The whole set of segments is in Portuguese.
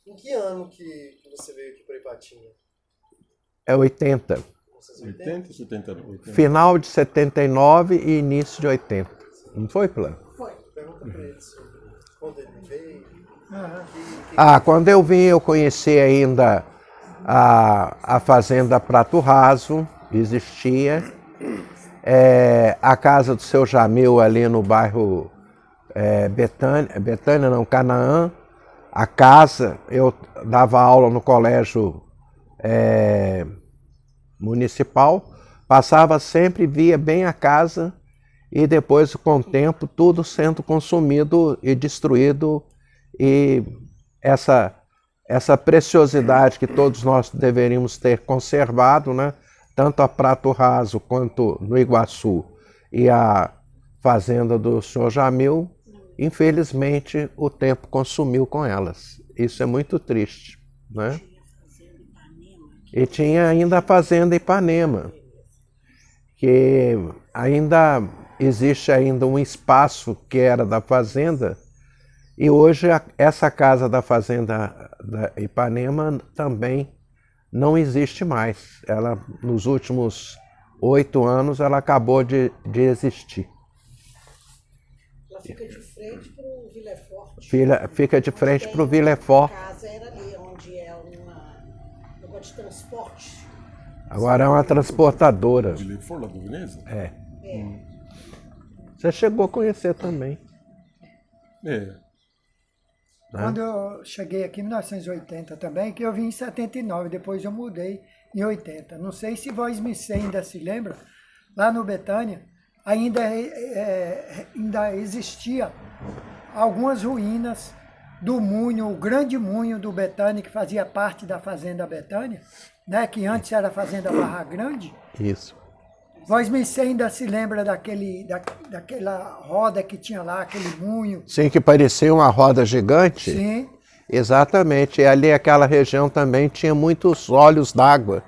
Em que ano que você veio aqui para Ipatinga? É 80. 1980? 80, 80. Final de 79 e início de 80. Não foi, Plano? Foi. Pergunta para ele sobre quando ele veio. Quando eu vim, eu conheci ainda a Fazenda Prato Raso, existia. A casa do seu Jamil ali no bairro Betânia não, Canaã. A casa, eu dava aula no colégio municipal, passava sempre, via bem a casa e depois, com o tempo, tudo sendo consumido e destruído. E essa preciosidade que todos nós deveríamos ter conservado, né? Tanto a Prato Raso quanto no Iguaçu e a fazenda do senhor Jamil, infelizmente o tempo consumiu com elas. Isso é muito triste, né? E tinha ainda a Fazenda Ipanema, que ainda existe ainda um espaço que era da fazenda, e hoje essa casa da Fazenda da Ipanema também não existe mais. Ela, nos últimos 8 anos, ela acabou de existir. Ela fica de frente para o Villefort. Fica de frente para o Villefort. A casa era ali, onde é um negócio de transporte. Agora é uma transportadora. De Villefort, lá do Veneza? É. Você chegou a conhecer também. É. Quando eu cheguei aqui em 1980 também, que eu vim em 79, depois eu mudei em 80. Não sei se você ainda se lembra, lá no Betânia ainda existia algumas ruínas do moinho, o grande moinho do Betânia, que fazia parte da Fazenda Betânia, né, que antes era a Fazenda Barra Grande. Isso. Você ainda se lembra daquela roda que tinha lá, aquele moinho? Sim, que parecia uma roda gigante. Sim. Exatamente. E ali aquela região também tinha muitos olhos d'água.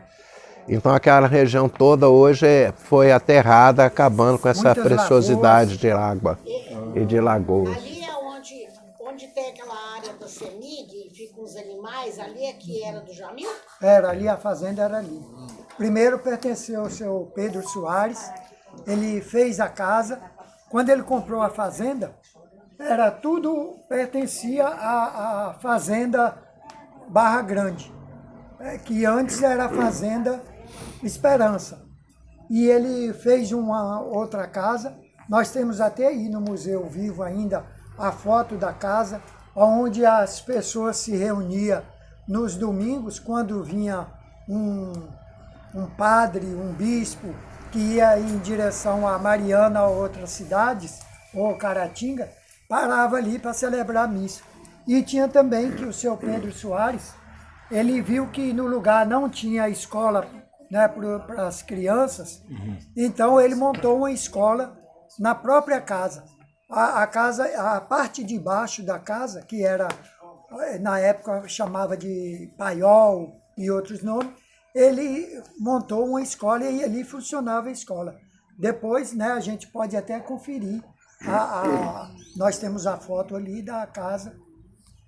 Então aquela região toda hoje foi aterrada, acabando com essa Muitas preciosidade de água e de lagoas. Ali é onde tem aquela área da CEMIG, ficam os animais, ali é que era do Jamil? Era ali, a fazenda era ali. Primeiro pertenceu ao seu Pedro Soares, ele fez a casa. Quando ele comprou a fazenda, pertencia à fazenda Barra Grande, que antes era a fazenda Esperança. E ele fez uma outra casa. Nós temos até aí no Museu Vivo ainda a foto da casa, onde as pessoas se reuniam nos domingos, quando vinha um padre, um bispo, que ia em direção a Mariana ou outras cidades, ou Caratinga, parava ali para celebrar a missa. E tinha também que o seu Pedro Soares, ele viu que no lugar não tinha escola, né, para as crianças, então ele montou uma escola na própria casa. A parte de baixo da casa, que era, na época chamava de paiol e outros nomes, ele montou uma escola e ali funcionava a escola. Depois, né, a gente pode até conferir, nós temos a foto ali da casa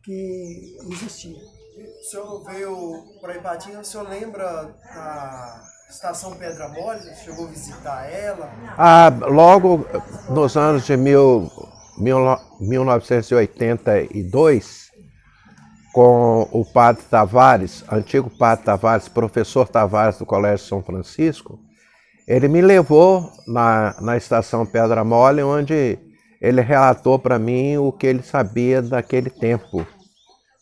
que existia. O senhor veio para Ipatinga, o senhor lembra da Estação Pedra Mole? Chegou a visitar ela? Logo nos anos de 1982, com o padre Tavares, antigo padre Tavares, professor Tavares do Colégio São Francisco, ele me levou na Estação Pedra Mole, onde ele relatou para mim o que ele sabia daquele tempo,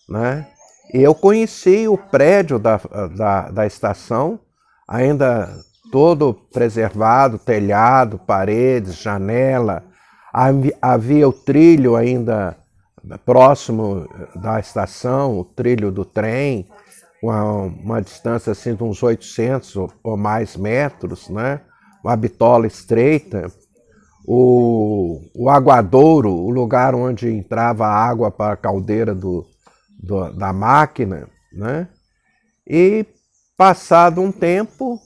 né? E eu conheci o prédio da estação, ainda todo preservado, telhado, paredes, janela. Havia o trilho ainda próximo da estação, o trilho do trem, com uma distância assim, de uns 800 ou mais metros, né? Uma bitola estreita. O aguadouro, o lugar onde entrava a água para a caldeira da máquina, né? E passado um tempo,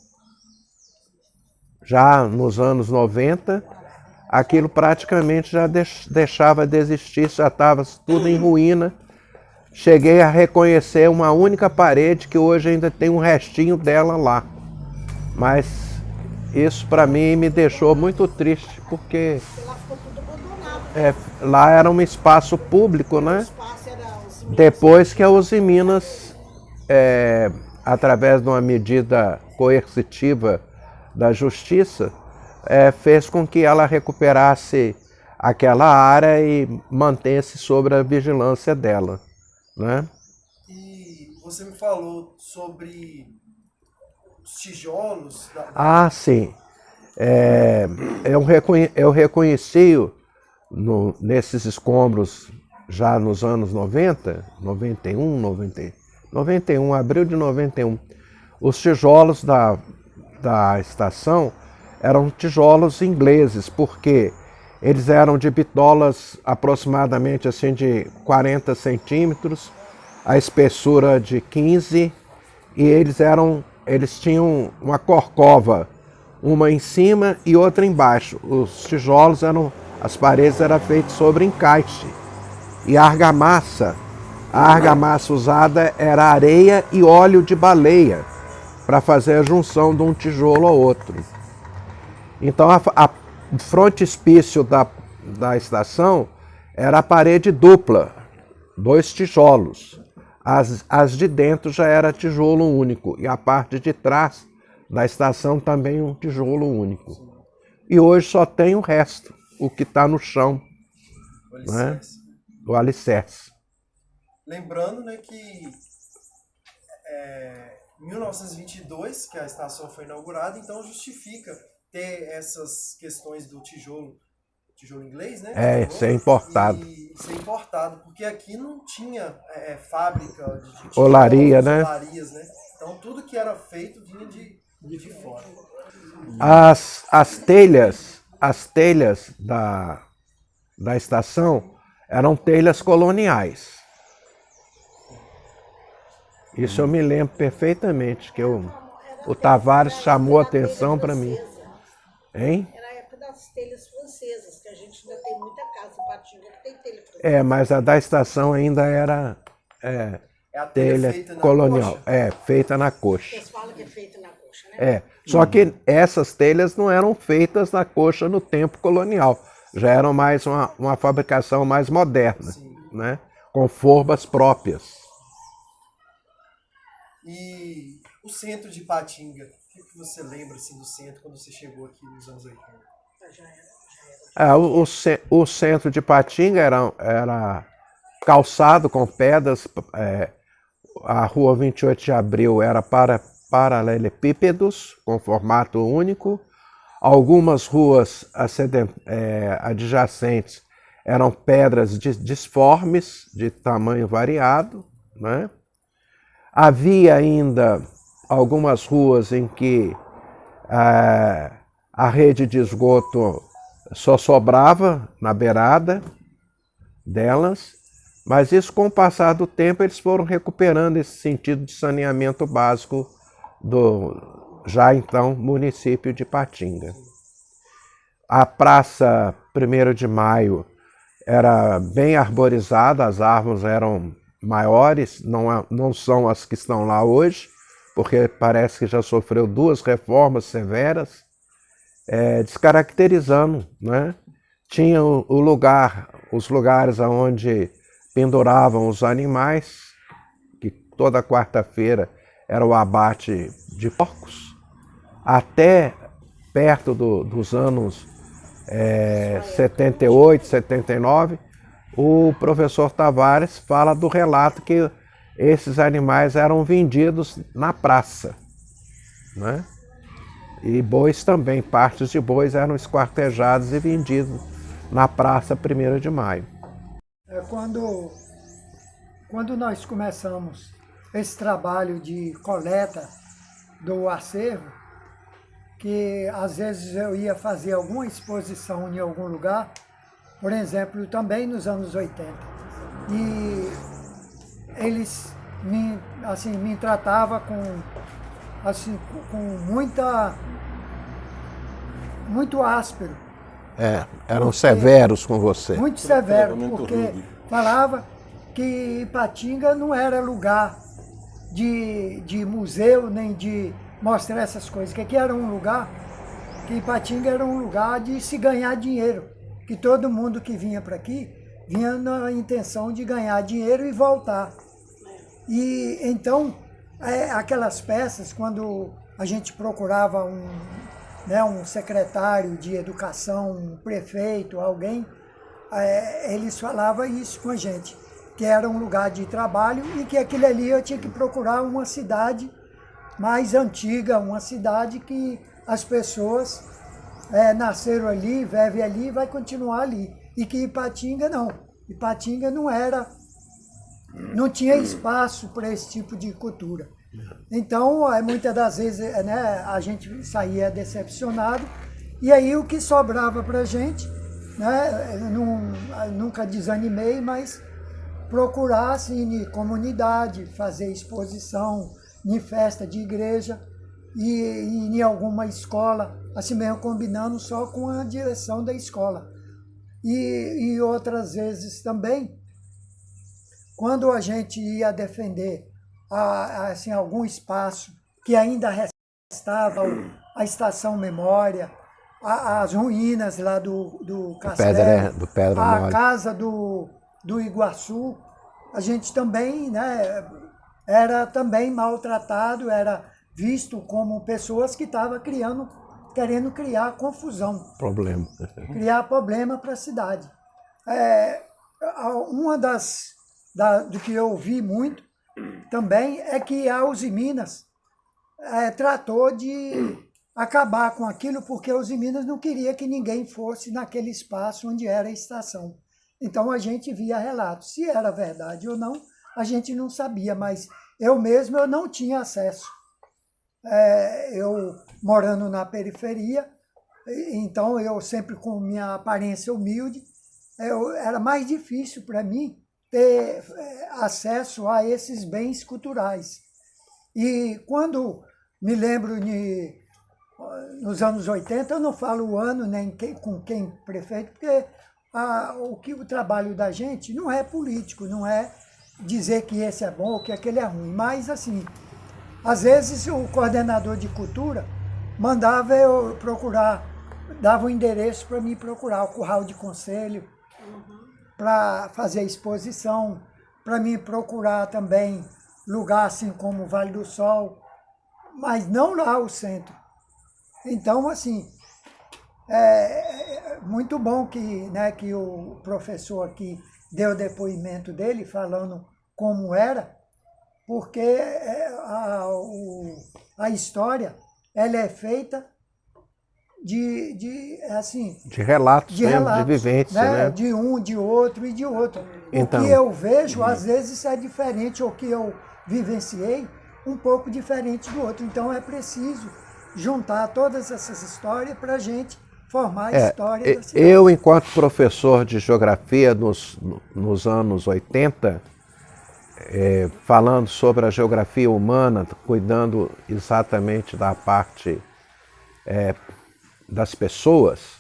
já nos anos 90, aquilo praticamente já deixava de existir, já estava tudo em ruína. cheguei a reconhecer uma única parede que hoje ainda tem um restinho dela lá. Mas isso para mim me deixou muito triste, porque Lá ficou tudo abandonado. lá era um espaço público, O né? espaço era os Depois que a Uzi Minas, através de uma medida coercitiva da justiça, fez com que ela recuperasse aquela área e mantesse sob a vigilância dela, né? E você me falou sobre os tijolos Ah, sim. Eu reconheci nesses escombros já nos anos 90, 91, abril de 91, os tijolos da estação eram tijolos ingleses, porque eles eram de bitolas aproximadamente assim de 40 centímetros, a espessura de 15, e eles tinham uma corcova, uma em cima e outra embaixo. Os tijolos as paredes eram feitas sobre encaixe. E a argamassa usada era areia e óleo de baleia para fazer a junção de um tijolo ao outro. Então o frontispício da estação era a parede dupla, 2 tijolos. As de dentro já era tijolo único e a parte de trás da estação também um tijolo único. E hoje só tem o resto, o que está no chão, o né? alicerce. O alicerce. Lembrando, né, que em 1922, que a estação foi inaugurada, então justifica ter essas questões do tijolo inglês, né? Ser importado. E ser importado, porque aqui não tinha fábrica de tijolos, Olaria, né? olarias, né? Então tudo que era feito vinha de fora. As telhas da estação eram telhas coloniais. Isso eu me lembro perfeitamente, que o Tavares chamou a atenção para mim. Hein? Era a época das telhas francesas, que a gente ainda tem muita casa em Patinga que tem telha francesa. Mas a da estação ainda era A telha feita na colonial. coxa. Feita na coxa. Eles falam que é feita na coxa, né? Só que essas telhas não eram feitas na coxa no tempo colonial. Já eram mais uma fabricação mais moderna, né? Com formas próprias. E o centro de Patinga, o que você lembra assim, do centro quando você chegou aqui nos anos 80? Já era. O centro de Patinga era calçado com pedras. A rua 28 de Abril era para paralelepípedos, com formato único. Algumas ruas adjacentes eram pedras disformes, de tamanho variado, né? Havia ainda algumas ruas em que a rede de esgoto só sobrava na beirada delas, mas isso, com o passar do tempo, eles foram recuperando esse sentido de saneamento básico do já então município de Patinga. A Praça 1º de Maio era bem arborizada, as árvores eram maiores, não são as que estão lá hoje, porque parece que já sofreu 2 reformas severas, descaracterizando, né? Tinha os lugares onde penduravam os animais, que toda quarta-feira era o abate de porcos, até perto dos anos 78, 79, o professor Tavares fala do relato que esses animais eram vendidos na praça, né? E bois também, partes de bois eram esquartejados e vendidos na Praça 1º de Maio. Quando nós começamos esse trabalho de coleta do acervo, que às vezes eu ia fazer alguma exposição em algum lugar, por exemplo, também nos anos 80. E eles me tratavam com muito áspero. Eram severos com você. Muito severo, Tratamento porque rude. falava que Ipatinga não era lugar de museu, nem de mostrar essas coisas, que aqui era um lugar, que Ipatinga era um lugar de se ganhar dinheiro, que todo mundo que vinha para aqui vinha na intenção de ganhar dinheiro e voltar. E então, aquelas peças, quando a gente procurava um secretário de educação, um prefeito, alguém, eles falavam isso com a gente, que era um lugar de trabalho e que aquilo ali eu tinha que procurar uma cidade mais antiga, uma cidade que as pessoas nasceram ali, vivem ali e vai continuar ali. E que Ipatinga não. Ipatinga não tinha espaço para esse tipo de cultura. Então, muitas das vezes, né, a gente saía decepcionado, e aí o que sobrava para a gente, né, nunca desanimei, mas procurar assim, em comunidade, fazer exposição, em festa de igreja e em alguma escola, assim mesmo combinando só com a direção da escola. E outras vezes também, quando a gente ia defender assim, algum espaço que ainda restava, a Estação Memória, as ruínas lá do Castelo, a casa do Iguaçu, a gente também, né, era também maltratado, era visto como pessoas que estavam querendo criar confusão. Problema. Criar problema para a cidade. Uma do que eu ouvi muito também é que a Uzi Minas tratou de acabar com aquilo porque a Uzi Minas não queria que ninguém fosse naquele espaço onde era a estação. Então a gente via relatos. Se era verdade ou não, a gente não sabia, mas eu não tinha acesso. Eu morando na periferia, então eu sempre com minha aparência humilde, era mais difícil para mim ter acesso a esses bens culturais. E quando me lembro nos anos 80, eu não falo o ano nem com quem prefeito, porque o trabalho da gente não é político, não é dizer que esse é bom ou que aquele é ruim, mas assim, às vezes o coordenador de cultura mandava eu procurar, dava o endereço para mim procurar o curral de conselho, para fazer a exposição, para mim procurar também lugar assim como o Vale do Sol, mas não lá o centro. Então, assim, muito bom que o professor aqui deu o depoimento dele, falando como era, porque a história ela é feita de relatos, de vivências, né? De um, de outro e de outro. Então, o que eu vejo, às vezes, é diferente, ou que eu vivenciei, um pouco diferente do outro. Então, é preciso juntar todas essas histórias para a gente formar a história da cidade. Eu, enquanto professor de geografia nos anos 80, falando sobre a geografia humana, cuidando exatamente da parte das pessoas,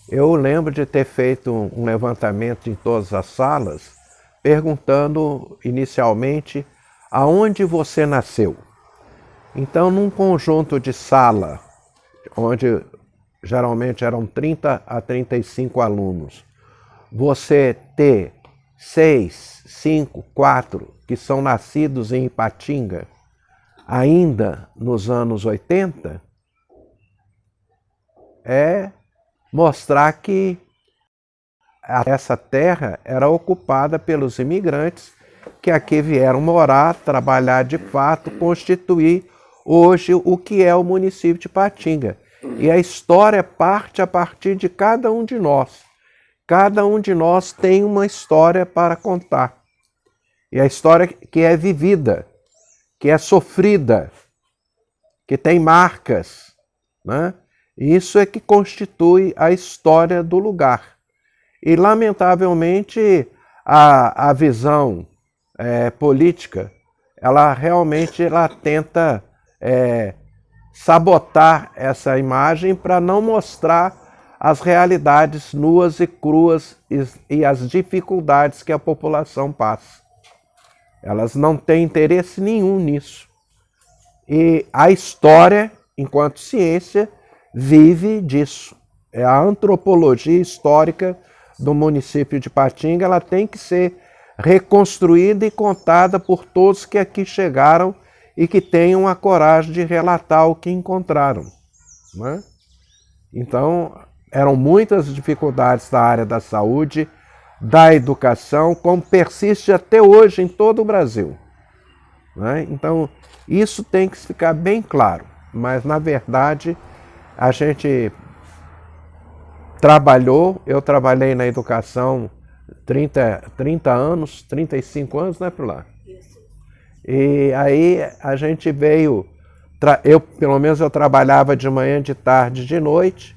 eu lembro de ter feito um levantamento em todas as salas, perguntando inicialmente aonde você nasceu. Então, num conjunto de sala, onde geralmente eram 30 a 35 alunos, você ter 6, 5, 4 que são nascidos em Ipatinga, ainda nos anos 80, é mostrar que essa terra era ocupada pelos imigrantes que aqui vieram morar, trabalhar de fato, constituir hoje o que é o município de Ipatinga. E a história parte a partir de cada um de nós. Cada um de nós tem uma história para contar. E a história que é vivida, que é sofrida, que tem marcas, né? Isso é que constitui a história do lugar. E, lamentavelmente, a visão política, ela realmente tenta sabotar essa imagem para não mostrar as realidades nuas e cruas e as dificuldades que a população passa. Elas não têm interesse nenhum nisso. E a história, enquanto ciência, vive disso. É a antropologia histórica do município de Patinga, ela tem que ser reconstruída e contada por todos que aqui chegaram e que tenham a coragem de relatar o que encontraram, né? Então, eram muitas dificuldades da área da saúde, da educação, como persiste até hoje em todo o Brasil, né? Então, isso tem que ficar bem claro, mas na verdade a gente eu trabalhei na educação 30 anos, 35 anos, né, por lá? Isso. E aí a gente veio, pelo menos eu trabalhava de manhã, de tarde, de noite,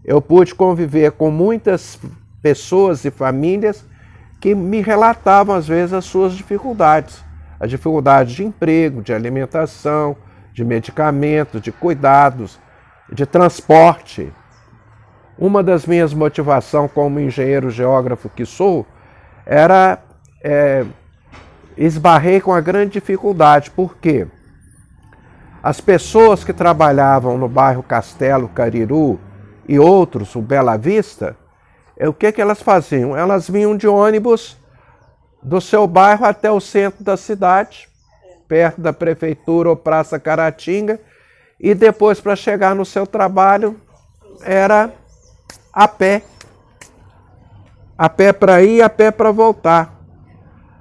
eu pude conviver com muitas pessoas e famílias que me relatavam às vezes as suas dificuldades, as dificuldades de emprego, de alimentação, de medicamentos, de cuidados, de transporte. Uma das minhas motivações como engenheiro geógrafo que sou, era esbarrei com a grande dificuldade, porque as pessoas que trabalhavam no bairro Castelo, Cariru e outros, o Bela Vista, o que elas faziam? Elas vinham de ônibus do seu bairro até o centro da cidade, perto da prefeitura ou Praça Caratinga, e depois, para chegar no seu trabalho, era a pé. A pé para ir e a pé para voltar.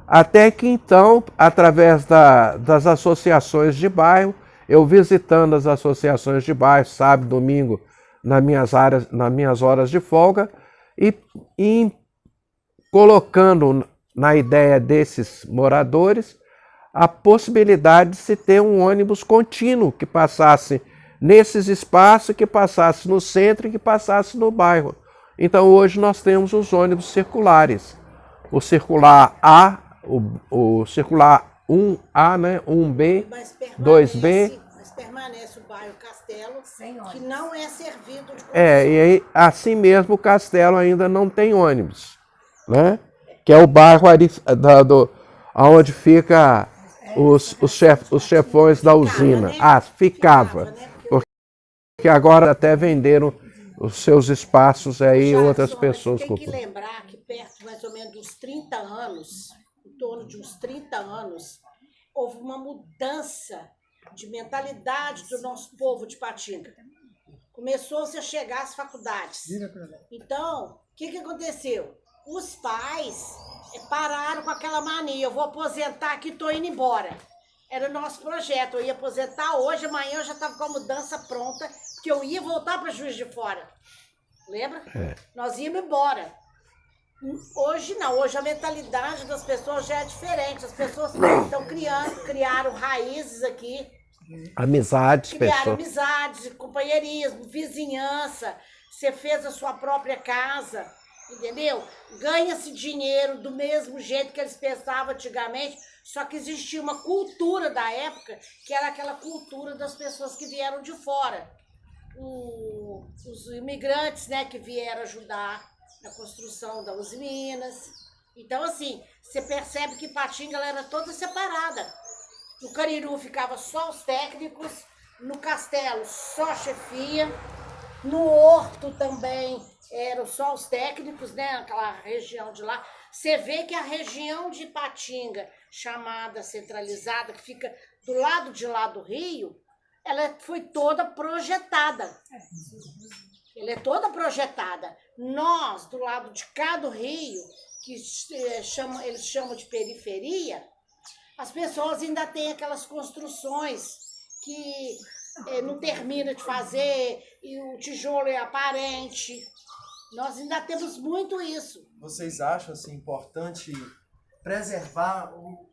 Até que então, através das associações de bairro, eu visitando as associações de bairro, sábado, domingo, nas minhas horas de folga, e colocando na ideia desses moradores a possibilidade de se ter um ônibus contínuo que passasse nesses espaços, que passasse no centro e que passasse no bairro. Então hoje nós temos os ônibus circulares. O circular A, o circular 1A, né? 1B, 2B. Mas permanece o bairro Castelo, que não é servido de E aí, assim mesmo o Castelo ainda não tem ônibus, né? Que é o bairro onde fica os chefões da usina. Ficava. né? Porque agora até venderam os seus espaços aí outras Jackson, pessoas. Tem que lembrar que perto mais ou menos dos 30 anos, em torno de uns 30 anos, houve uma mudança de mentalidade do nosso povo de Patinga. Começou-se a chegar às faculdades. Então, o que aconteceu? Os pais pararam com aquela mania, eu vou aposentar aqui, estou indo embora. Era o nosso projeto, eu ia aposentar hoje, amanhã eu já estava com a mudança pronta, que eu ia voltar para Juiz de Fora. Lembra? Nós íamos embora. Hoje não, hoje a mentalidade das pessoas já é diferente. As pessoas estão criaram raízes aqui. Amizades, Criaram pessoas. amizades, companheirismo, vizinhança. Você fez a sua própria casa, entendeu? Ganha-se dinheiro do mesmo jeito que eles pensavam antigamente, só que existia uma cultura da época, que era aquela cultura das pessoas que vieram de fora. Os imigrantes, né, que vieram ajudar na construção das usinas. Então, assim, você percebe que Patinga ela era toda separada. No Cariru ficava só os técnicos, no Castelo só a chefia, no Horto também eram só os técnicos, né, aquela região de lá. Você vê que a região de Patinga, chamada centralizada, que fica do lado de lá do rio, ela foi toda projetada. Ela é toda projetada. Nós, do lado de cá do rio, que eles chamam de periferia, as pessoas ainda têm aquelas construções que não termina de fazer e o tijolo é aparente. Nós ainda temos muito isso. Vocês acham assim, importante preservar o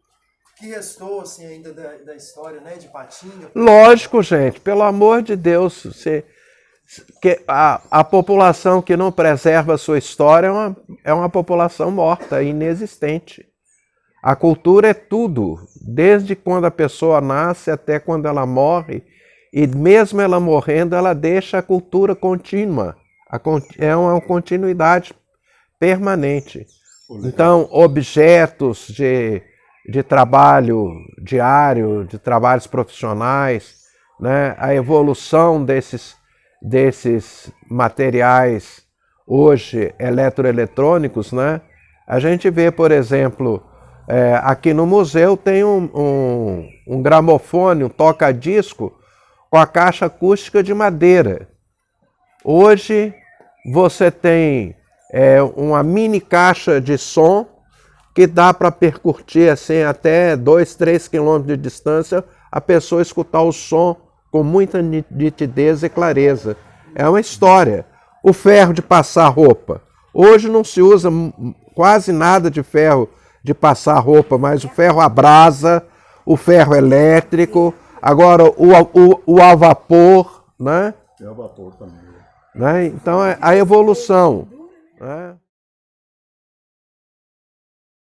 que restou assim, ainda da história, né, de Patinga? Lógico, gente, pelo amor de Deus, a população que não preserva a sua história é uma população morta, inexistente. A cultura é tudo, desde quando a pessoa nasce até quando ela morre, e mesmo ela morrendo, ela deixa a cultura contínua, É uma continuidade permanente. Então, objetos de trabalho diário, de trabalhos profissionais, né? A evolução desses materiais hoje eletroeletrônicos, né? A gente vê, por exemplo, aqui no museu tem um gramofone, um toca-disco com a caixa acústica de madeira. Hoje você tem uma mini caixa de som que dá para percutir assim, até 2, 3 quilômetros de distância, a pessoa escutar o som com muita nitidez e clareza. É uma história. O ferro de passar roupa. Hoje não se usa quase nada de ferro de passar roupa, mas o ferro a brasa, o ferro elétrico, agora o a vapor, né? É o vapor também. Né? Então, a evolução. Né?